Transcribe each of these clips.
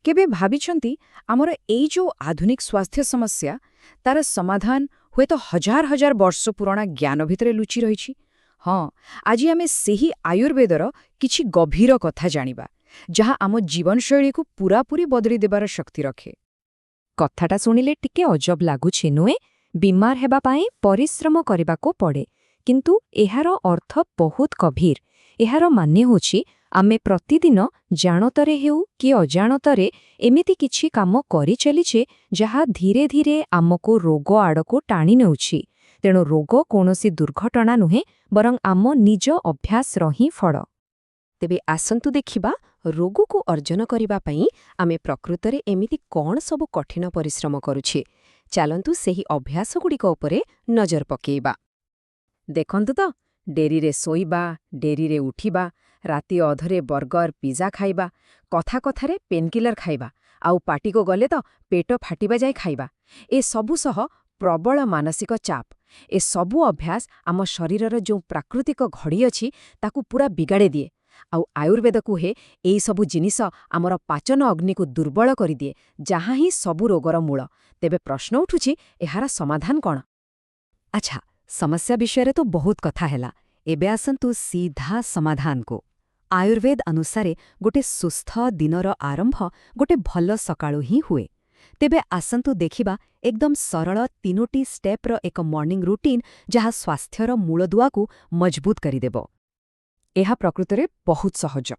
केबे भाबिछंती आमर एई जो आधुनिक स्वास्थ्य समस्या तार समाधान हुए तो हजार हजार वर्ष पुराणा ज्ञान भितरे लुचि रही। हाँ, आज आमे सेही आयुर्वेदर किछि गभीर कथा जानिबा जहा आम जीवनशैली को पूरापूरी बदली देबार शक्ति रखे। कथाटा शुणिले टिके अजब लागुछि नुए। बीमार हेबा पाए परिश्रम करबाको पड़े, किंतु एहार अर्थ बहुत गभीर। एहार माने होछि आमे प्रतिदिन जानतरे हेउ कि अजाणतरे एमिति किछि काम करि चलिछे जहा धीरे धीरे आमको रोग आड़को टाणी नेउछि। तेणु रोग कोनोसी दुर्घटना नुहे बरं आम निज अभ्यास रही फल। तेबे आसंतु देखिबा रोग को अर्जन करिबा पई आमे प्रकृतरे एमिति कोन सबु कठिन परिश्रम करूछे। चालंतु सेही अभ्यास गुड़िक उपरे नजर पकेइबा। देखंतु तो डेरी रे सोइबा, डेरी रे उठिबा, राति अधरे बर्गर पिज्जा खाइबा, कथा कथारे पेनकिलर खाइबा, आउ पाटी को गले तो पेट फाटिबा जाय खाइबा। ए सबु सह प्रबल मानसिक चाप। ए सबु अभ्यास आम शरीरर जो प्राकृतिक घड़ी अछि ताकू पूरा बिगाड़े दिए। आउ आयुर्वेद कुहे एई सबु जिनिस आमर पाचन अग्नि को दुर्बल करि दिए, जहाँ ही सबु रोगर मूल। तेबे प्रश्न उठुछि एहार समाधान कौन? अच्छा, समस्या विषय तो बहुत कथा हैला। एबे आसंतु सीधा समाधान को। आयुर्वेद अनुसारे गोटे सुस्थ दिनर आरंभ गोटे भल सकाळु ही हुए। तेबे आसंतु देखिबा एकदम सरल 3टी स्टेप्र एक मॉर्निंग रूटीन जहा स्वास्थ्यर मूलदुआ को मजबूत करिदेबो। एहा प्रकृतरे बहुत सहज।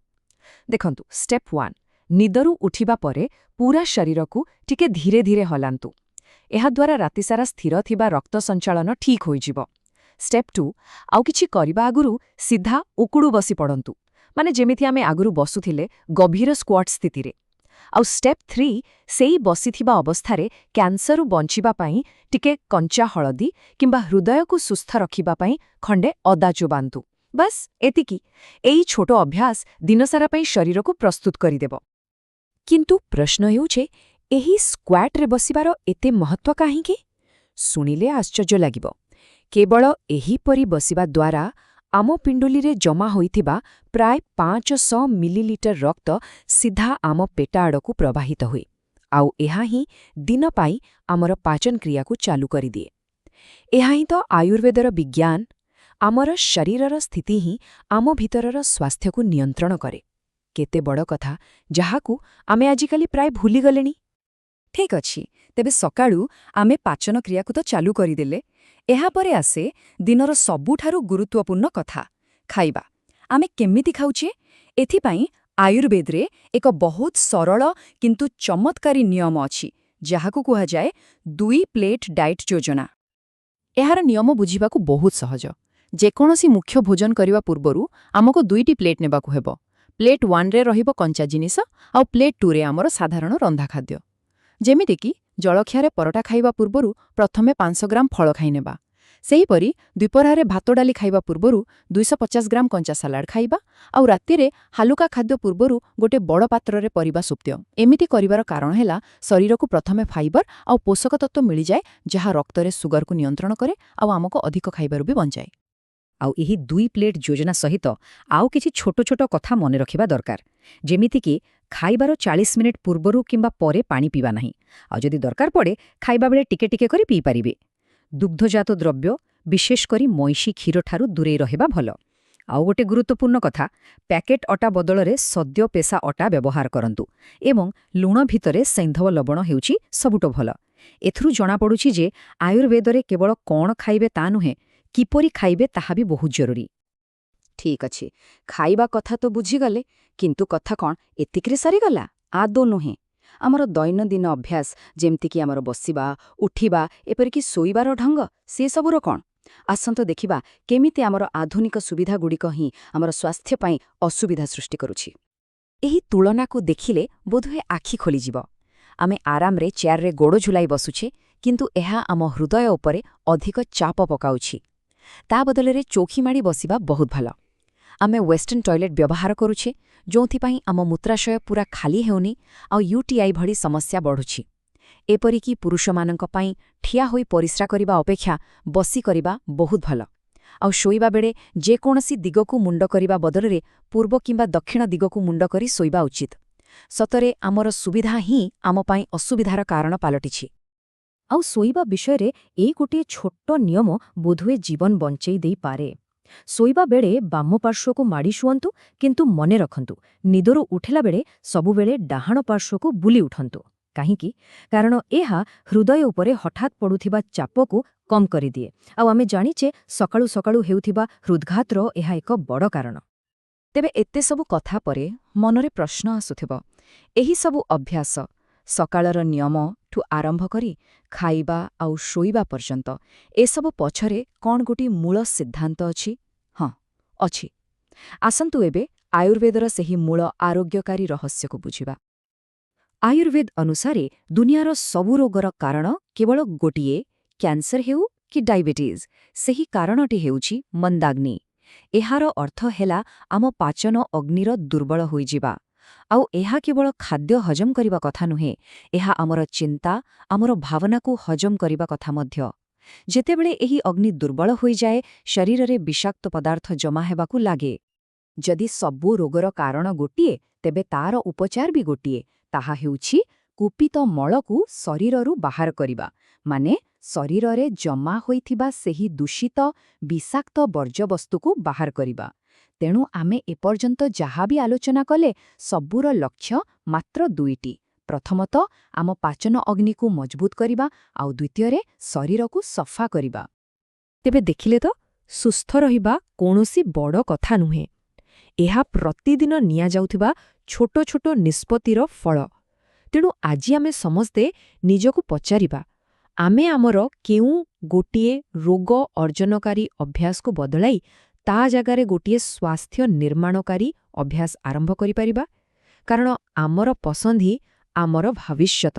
देखंतु स्टेप 1, निदरु उठिबा परे पूरा शरीर को टिके धीरे धीरे हलांतु। एहा द्वारा रातिसारा स्थिर थिबा रक्त संचालन ठीक होइजिबो। स्टेप 2, आउ किछि करिबा आगुरु सीधा उकुडु बसी पड़ंतु, माने जेमिथि आमे आगुरु बसुथिले गभीर स्क्वाट स्थितिरे। आउ स्टेप 3, सेई बसिथिबा अवस्थारे कैंसरु बंचिबा पई टिके कंचा हळदी किंबा हृदय को सुस्थ रखिबा पई खंडे अदा चोबांतु। बस एतिकी। एई छोटो अभ्यास दिनसारा पई शरीर को प्रस्तुत करिदेबो। किंतु प्रश्न हेउछे एही स्क्वाट रे बसिबार एते महत्व काहींकी? सुनिले आश्चर्य लागिबो। केवल एहीपरि बसिबा द्वारा आम पिंडुली रे जमा होइथिबा प्राय 500 मिलीलिटर रक्त सीधा आम पेट आड़कू प्रवाहित हुए। आउ एहा ही दिन पाई आमर पाचन क्रिया को चालू करि दिए। एहा ही तो आयुर्वेदर विज्ञान। आमर शरीरर स्थिति ही आम भितरर स्वास्थ्य को नियंत्रण करे। केते बड़ कथा जहाकू आमे आजिकाली प्राय भूली गलेनी। ठीक अछि, तेबे सकाळू आमे पाचन क्रिया को तो चालू करिदेले। एहा परे आसे दिनर सबुठारु गुरुत्वपूर्ण कथा, खाइबा। आमे केमिति खाउछे? एथिपाई आयुर्वेदरे एक बहुत सरल किंतु चमत्कारी नियम अछि जहाकू कुहा जाए 2 प्लेट डाइट योजना। एहार नियम बुझिबाकू बहुत सहज। जेकोनोसी मुख्य भोजन करिवा पूर्वरु आमको 2टी प्लेट नेबाकू हेबो। प्लेट 1 रे रहिबो कंचा जिनिस आउ प्लेट 2 रे आमर साधारण रंधा खाद्य। जेमिति कि जलखियारे परोटा खाइबा पूर्वरु प्रथमे 500 ग्राम फल खाइ नेबा। सेहीपरि द्विपहरारे भात डाली खाइबा पूर्वरु 250 ग्राम कंचा सालाड खाइबा आउ रातिरे हालुका खाद्य पूर्वरु गोटे बड़ पात्ररे परिबा सुप्त्य। एमिति करिवार कारण हेला शरीर को प्रथमे फाइबर आउ पोषक तत्व मिली जाए जहा रक्तरे सुगर को नियंत्रण करे आउ आमको अधिक खाइबारु भी बंचाए। आउ एही 2 प्लेट योजना सहित आउ किछि छोटो छोटो कथा मने रखिबा दरकार। जेमिति कि खाइबार 40 मिनिट पूर्वरु किंबा परे पानी पीबा नाही। आउ जदि दरकार पड़े खाइबा बेले टिके टिके करि पी पारिबे। दुग्धजात द्रव्य विशेष करी मईशी क्षीर ठारू दूरे रहिबा भल। आउ गोटे गुरुत्वपूर्ण कथा, पैकेट अटा बदलरे सद्य पेशा अटा व्यवहार करंतु एवं लुण भितरे सैंधव लवण हेउछि सबुटो भल। एथुरु जणा पडुछि जे आयुर्वेदरे केवल कोण खाइबे ता नुहे, किपरि खाइबे ताहा भी बहुत जरूरी। ठीक अछि, खाइबा कथा तो बुझीगले, किंतु कथा कौन एतिकरे सरीगला? आदो नुहे। आमर दैनंदिन अभ्यास जेमतिकी आमर बसिबा, उठिबा, एपरिकी सोइबार ढंग, से सबुर कौन? आसंतो देखिबा केमिति आमर आधुनिक सुविधा गुड़िक ही आमर स्वास्थ्य पाई असुविधा सृष्टि करुछि। एही तुलना को देखिले बोधहुए आखि खोलिजिब। आमे आराम रे चेयर रे गोड़ झुलाई बसुछे, किंतु एहा आम हृदय उपरे अधिक चाप पकाउछि। ता बदलरे चौखी माड़ी बसिबा बहुत भल। आमे वेस्टर्न टॉयलेट व्यवहार करुछे, जोंथिपाई आम मूत्राशय पूरा खाली हेउनी आउ यूटीआई भड़ी समस्या बढ़ुछि। एपरिकी पुरुषमानंक पाई ठिया होई परिश्रा करिबा अपेक्षा बसी करिबा बहुत भल। आउ शोइबा बेड़े जेकोनसी दिगकू मुंड करिबा बदलरे पूर्व किंबा दक्षिण दिगकू मुंड करी शोइबा उचित। ସତରେ ଆମର ସୁବିଧା ହିଁ ଆମ ପାଇଁ ଅସୁବିଧାର କାରଣ ପାଲଟିଛି। ଆଉ ଶୋଇବା ବିଷୟରେ ଏଇ ଗୋଟିଏ ଛୋଟ ନିୟମ ବୋଧହୁଏ ଜୀବନ ବଞ୍ଚେଇ ଦେଇପାରେ। ଶୋଇବା ବେଳେ ବାମ ପାର୍ଶ୍ୱକୁ ମାଡ଼ି ଶୁଅନ୍ତୁ, କିନ୍ତୁ ମନେ ରଖନ୍ତୁ ନିଦରୁ ଉଠିଲା ବେଳେ ସବୁବେଳେ ଡାହାଣ ପାର୍ଶ୍ୱକୁ ବୁଲି ଉଠନ୍ତୁ। କାହିଁକି? କାରଣ ଏହା ହୃଦୟ ଉପରେ ହଠାତ୍ ପଡ଼ୁଥିବା ଚାପକୁ କମ୍ କରିଦିଏ। ଆଉ ଆମେ ଜାଣିଛେ ସକାଳୁ ସକାଳୁ ହେଉଥିବା ହୃଦ୍ଘାତର ଏହା ଏକ ବଡ଼ କାରଣ। ତେବେ ଏତେ ସବୁ କଥା ପରେ ମନରେ ପ୍ରଶ୍ନ ଆସୁଥିବ, ଏହି ସବୁ ଅଭ୍ୟାସ, ସକାଳର ନିୟମଠୁ ଆରମ୍ଭ କରି ଖାଇବା ଆଉ ଶୋଇବା ପର୍ଯ୍ୟନ୍ତ ଏସବୁ ପଛରେ କ'ଣ ଗୋଟିଏ ମୂଳ ସିଦ୍ଧାନ୍ତ ଅଛି? ହଁ, ଅଛି। ଆସନ୍ତୁ ଏବେ ଆୟୁର୍ବେଦର ସେହି ମୂଳ ଆରୋଗ୍ୟକାରୀ ରହସ୍ୟକୁ ବୁଝିବା। ଆୟୁର୍ବେଦ ଅନୁସାରେ ଦୁନିଆର ସବୁ ରୋଗର କାରଣ କେବଳ ଗୋଟିଏ, କ୍ୟାନ୍ସର ହେଉ କି ଡାଇବେଟିସ୍, ସେହି କାରଣଟି ହେଉଛି ମନ୍ଦାଗ୍ନି। ଏହାର ଅର୍ଥ ହେଲା ଆମ ପାଚନ ଅଗ୍ନିର ଦୁର୍ବଳ ହୋଇଯିବା। ଆଉ ଏହା କେବଳ ଖାଦ୍ୟ ହଜମ କରିବା କଥା ନୁହେଁ, ଏହା ଆମର ଚିନ୍ତା, ଆମର ଭାବନାକୁ ହଜମ କରିବା କଥା ମଧ୍ୟ। ଯେତେବେଳେ ଏହି ଅଗ୍ନି ଦୁର୍ବଳ ହୋଇଯାଏ, ଶରୀରରେ ବିଷାକ୍ତ ପଦାର୍ଥ ଜମା ହେବାକୁ ଲାଗେ। ଯଦି ସବୁ ରୋଗର କାରଣ ଗୋଟିଏ, ତେବେ ତାର ଉପଚାର ବି ଗୋଟିଏ। ତାହା ହେଉଛି କୁପିତ ମଳକୁ ଶରୀରରୁ ବାହାର କରିବା, ମାନେ ଶରୀରରେ ଜମା ହୋଇଥିବା ସେହି ଦୂଷିତ, ବିଷାକ୍ତ ବର୍ଜ୍ୟବସ୍ତୁକୁ ବାହାର କରିବା। ତେଣୁ ଆମେ ଏପର୍ଯ୍ୟନ୍ତ ଯାହା ବି ଆଲୋଚନା କଲେ, ସବୁର ଲକ୍ଷ୍ୟ ମାତ୍ର ଦୁଇଟି। ପ୍ରଥମତଃ ଆମ ପାଚନ ଅଗ୍ନିକୁ ମଜବୁତ କରିବା, ଆଉ ଦ୍ୱିତୀୟରେ ଶରୀରକୁ ସଫା କରିବା। ତେବେ ଦେଖିଲେ ତ, ସୁସ୍ଥ ରହିବା କୌଣସି ବଡ଼ କଥା ନୁହେଁ। ଏହା ପ୍ରତିଦିନ ନିଆଯାଉଥିବା ଛୋଟ ଛୋଟ ନିଷ୍ପତ୍ତିର ଫଳ। ତେଣୁ ଆଜି ଆମେ ସମସ୍ତେ ନିଜକୁ ପଚାରିବା, ଆମେ ଆମର କେଉଁ ଗୋଟିଏ ରୋଗ ଅର୍ଜନକାରୀ ଅଭ୍ୟାସକୁ ବଦଳାଇ ତା ଜାଗାରେ ଗୋଟିଏ ସ୍ୱାସ୍ଥ୍ୟ ନିର୍ମାଣକାରୀ ଅଭ୍ୟାସ ଆରମ୍ଭ କରିପାରିବା? କାରଣ ଆମର ପସନ୍ଦ ହିଁ ଆମର ଭବିଷ୍ୟତ।